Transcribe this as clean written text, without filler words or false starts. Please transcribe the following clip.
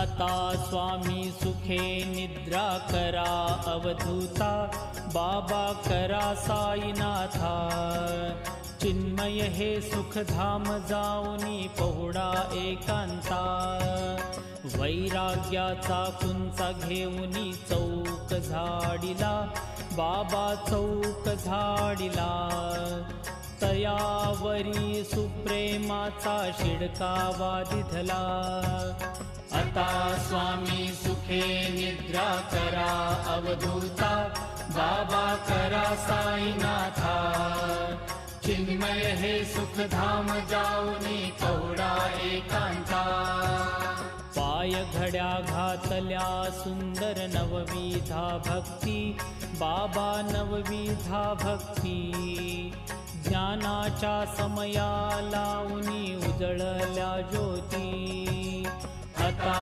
आता स्वामी सुखे निद्रा करा अवधूता, बाबा करा साईनाथा। चिन्मय हे सुखधाम जाऊनी पहुडा एकांता, वैराग्याचा कुंचा घेऊनी चौक झाडिला, बाबा चौक झाडिला। तयावरी सुप्रेमाचा शिडकावा दिधला, आता स्वामी सुखे निद्रा करा अवधूता, बाबा करा साईनाथा। चिन्मय हे सुखधाम जाऊनी पहुडा एकांता, पाय घड्या घातल्या सुंदर नवविधा भक्ती, बाबा नवविधा भक्ती। ज्ञानाच्या समया लावूनी उजळल्या ज्योती, आता